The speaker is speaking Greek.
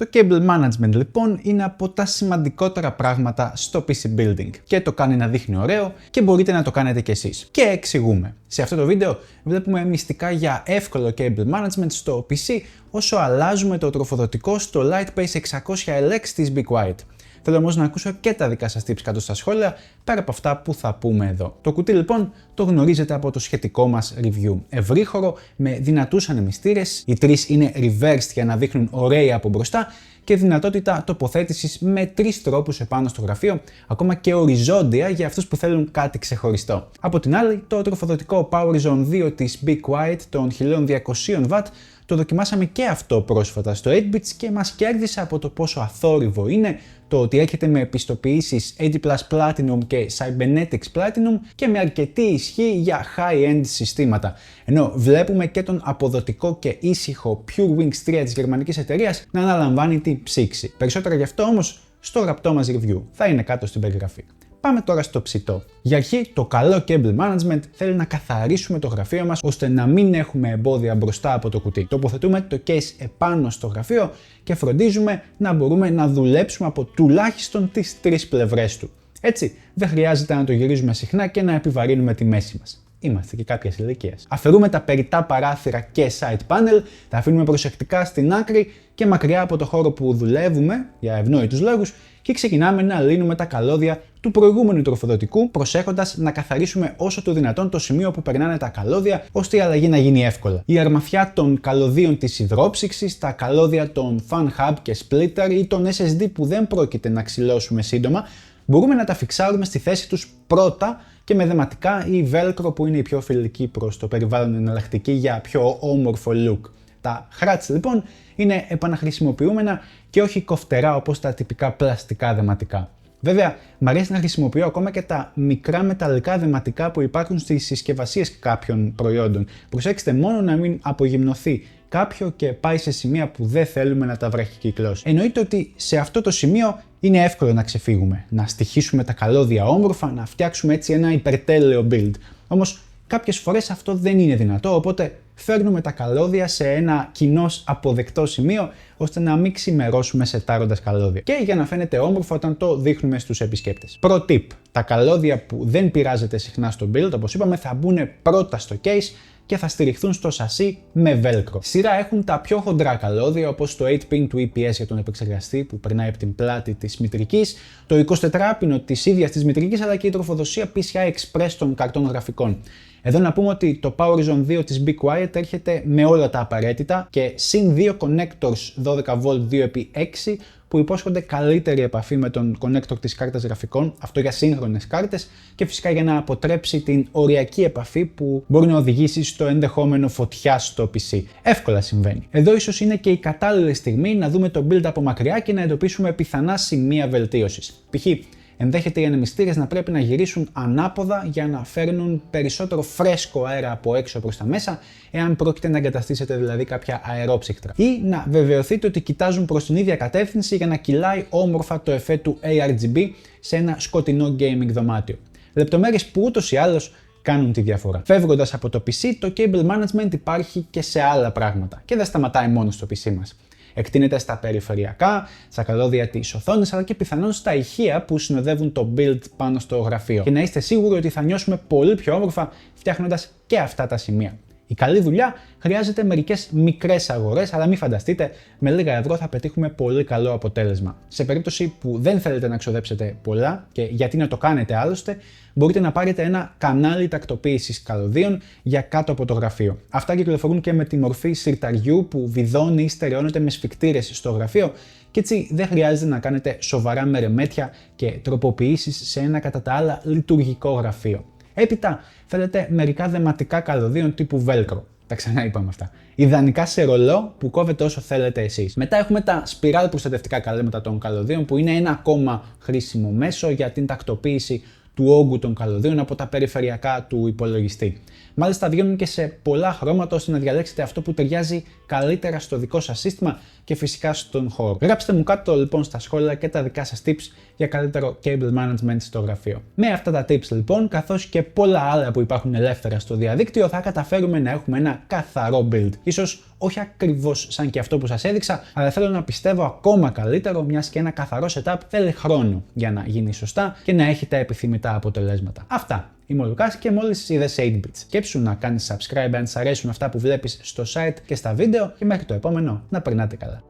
Το cable management λοιπόν είναι από τα σημαντικότερα πράγματα στο PC building και το κάνει να δείχνει ωραίο και μπορείτε να το κάνετε κι εσείς. Και εξηγούμε. Σε αυτό το βίντεο βλέπουμε μυστικά για εύκολο cable management στο PC όσο αλλάζουμε το τροφοδοτικό στο Lightbase 600LX της Be Quiet. Θέλω όμως να ακούσω και τα δικά σας tips κάτω στα σχόλια, πέρα από αυτά που θα πούμε εδώ. Το κουτί λοιπόν το γνωρίζετε από το σχετικό μας review. Ευρύχωρο με δυνατούς ανεμιστήρες, οι τρεις είναι reversed για να δείχνουν ωραίοι από μπροστά και δυνατότητα τοποθέτησης με 3 τρόπους επάνω στο γραφείο, ακόμα και οριζόντια για αυτούς που θέλουν κάτι ξεχωριστό. Από την άλλη, το τροφοδοτικό PowerZone 2 της Be Quiet των 1200W το δοκιμάσαμε και αυτό πρόσφατα στο 8bits και μας κέρδισε από το πόσο αθόρυβο είναι, το ότι έρχεται με επιστοποιήσεις AD+ Platinum και Cybernetics Platinum και με αρκετή ισχύ για high-end συστήματα. Ενώ βλέπουμε και τον αποδοτικό και ήσυχο PureWings 3 της γερμανικής εταιρείας να αναλαμβάνει την ψήξη. Περισσότερα γι' αυτό όμως στο γραπτό μας review. Θα είναι κάτω στην περιγραφή. Πάμε τώρα στο ψητό. Για αρχή, το καλό cable management θέλει να καθαρίσουμε το γραφείο μας ώστε να μην έχουμε εμπόδια μπροστά από το κουτί. Τοποθετούμε το case επάνω στο γραφείο και φροντίζουμε να μπορούμε να δουλέψουμε από τουλάχιστον τις 3 πλευρές του. Έτσι, δεν χρειάζεται να το γυρίζουμε συχνά και να επιβαρύνουμε τη μέση μας. Είμαστε και κάποιες ηλικίες. Αφαιρούμε τα περιττά παράθυρα και side panel, τα αφήνουμε προσεκτικά στην άκρη και μακριά από το χώρο που δουλεύουμε, για ευνόητους λόγους, και ξεκινάμε να λύνουμε τα καλώδια του προηγούμενου τροφοδοτικού, προσέχοντας να καθαρίσουμε όσο το δυνατόν το σημείο που περνάνε τα καλώδια, ώστε η αλλαγή να γίνει εύκολα. Η αρμαθιά των καλωδίων της υδρόψυξης, τα καλώδια των fan hub και splitter ή των SSD που δεν πρόκειται να ξυλώσουμε σύντομα, μπορούμε να τα φιξάρουμε στη θέση τους πρώτα και με δεματικά ή velcro που είναι η πιο φιλική προς το περιβάλλον εναλλακτική για πιο όμορφο look. Τα hratz λοιπόν είναι επαναχρησιμοποιούμενα και όχι κοφτερά όπως τα τυπικά πλαστικά δεματικά. Βέβαια, μ' αρέσει να χρησιμοποιώ ακόμα και τα μικρά μεταλλικά δεματικά που υπάρχουν στις συσκευασίες κάποιων προϊόντων. Προσέξτε μόνο να μην απογυμνωθεί κάποιο και πάει σε σημεία που δεν θέλουμε να τα βραχικυκλώσει. Εννοείται ότι σε αυτό το σημείο είναι εύκολο να ξεφύγουμε, να στοιχίσουμε τα καλώδια όμορφα, να φτιάξουμε έτσι ένα υπερτέλειο build. Όμως κάποιες φορές αυτό δεν είναι δυνατό, οπότε φέρνουμε τα καλώδια σε ένα κοινώς αποδεκτό σημείο ώστε να μην ξημερώσουμε σετάροντας καλώδια. Και για να φαίνεται όμορφο όταν το δείχνουμε στους επισκέπτες. Pro tip: τα καλώδια που δεν πειράζεται συχνά στο build, όπως είπαμε, θα μπουν πρώτα στο case και θα στηριχθούν στο σασί με velcro. Σειρά έχουν τα πιο χοντρά καλώδια όπως το 8pin του EPS για τον επεξεργαστή που περνάει από την πλάτη της μητρικής, το 24πινο της ίδιας της μητρικής αλλά και η τροφοδοσία PCI Express των καρτών γραφικών. Εδώ να πούμε ότι το PowerZone 2 της Be Quiet έρχεται με όλα τα απαραίτητα και συν 2 connectors 12V 2x6 που υπόσχονται καλύτερη επαφή με τον connector της κάρτας γραφικών, αυτό για σύγχρονες κάρτες και φυσικά για να αποτρέψει την οριακή επαφή που μπορεί να οδηγήσει στο ενδεχόμενο φωτιάς στο PC. Εύκολα συμβαίνει. Εδώ ίσως είναι και η κατάλληλη στιγμή να δούμε το build από μακριά και να εντοπίσουμε πιθανά σημεία βελτίωσης. Π.χ. ενδέχεται οι ανεμιστήρες να πρέπει να γυρίσουν ανάποδα για να φέρνουν περισσότερο φρέσκο αέρα από έξω προς τα μέσα, εάν πρόκειται να εγκαταστήσετε δηλαδή κάποια αερόψυκτρα. Ή να βεβαιωθείτε ότι κοιτάζουν προς την ίδια κατεύθυνση για να κυλάει όμορφα το εφέ του ARGB σε ένα σκοτεινό gaming δωμάτιο. Λεπτομέρειες που ούτως ή άλλως κάνουν τη διαφορά. Φεύγοντας από το PC, το cable management υπάρχει και σε άλλα πράγματα και δεν σταματάει μόνο στο PC μας. Εκτείνεται στα περιφερειακά, στα καλώδια της οθόνης αλλά και πιθανόν στα ηχεία που συνοδεύουν το build πάνω στο γραφείο. Και να είστε σίγουροι ότι θα νιώσουμε πολύ πιο όμορφα φτιάχνοντας και αυτά τα σημεία. Η καλή δουλειά χρειάζεται μερικές μικρές αγορές, αλλά μην φανταστείτε, με λίγα ευρώ θα πετύχουμε πολύ καλό αποτέλεσμα. Σε περίπτωση που δεν θέλετε να ξοδέψετε πολλά, και γιατί να το κάνετε άλλωστε, μπορείτε να πάρετε ένα κανάλι τακτοποίησης καλωδίων για κάτω από το γραφείο. Αυτά κυκλοφορούν και με τη μορφή συρταριού που βιδώνει ή στερεώνεται με σφικτήρες στο γραφείο και έτσι δεν χρειάζεται να κάνετε σοβαρά μερεμέτια και τροποποιήσεις σε ένα κατά τα άλλα λειτουργικό γραφείο. Έπειτα θέλετε μερικά δεματικά καλωδίων τύπου velcro. Τα ξαναείπαμε αυτά. Ιδανικά σε ρολό που κόβετε όσο θέλετε εσείς. Μετά έχουμε τα σπιράλ προστατευτικά καλέμματα των καλωδίων που είναι ένα ακόμα χρήσιμο μέσο για την τακτοποίηση του όγκου των καλωδίων από τα περιφερειακά του υπολογιστή. Μάλιστα βγαίνουν και σε πολλά χρώματα ώστε να διαλέξετε αυτό που ταιριάζει καλύτερα στο δικό σας σύστημα και φυσικά στον χώρο. Γράψτε μου κάτω λοιπόν στα σχόλια και τα δικά σας tips για καλύτερο cable management στο γραφείο. Με αυτά τα tips λοιπόν, καθώς και πολλά άλλα που υπάρχουν ελεύθερα στο διαδίκτυο, θα καταφέρουμε να έχουμε ένα καθαρό build. Ίσως όχι ακριβώς σαν και αυτό που σας έδειξα, αλλά θέλω να πιστεύω ακόμα καλύτερο, μιας και ένα καθαρό setup θέλει χρόνο για να γίνει σωστά και να έχει τα επιθυμητά αποτελέσματα. Αυτά. Είμαι ο Λουκάς και μόλις είδες 8bits. Σκέψου να κάνεις subscribe αν σας αρέσουν αυτά που βλέπεις στο site και στα βίντεο και μέχρι το επόμενο να περνάτε καλά.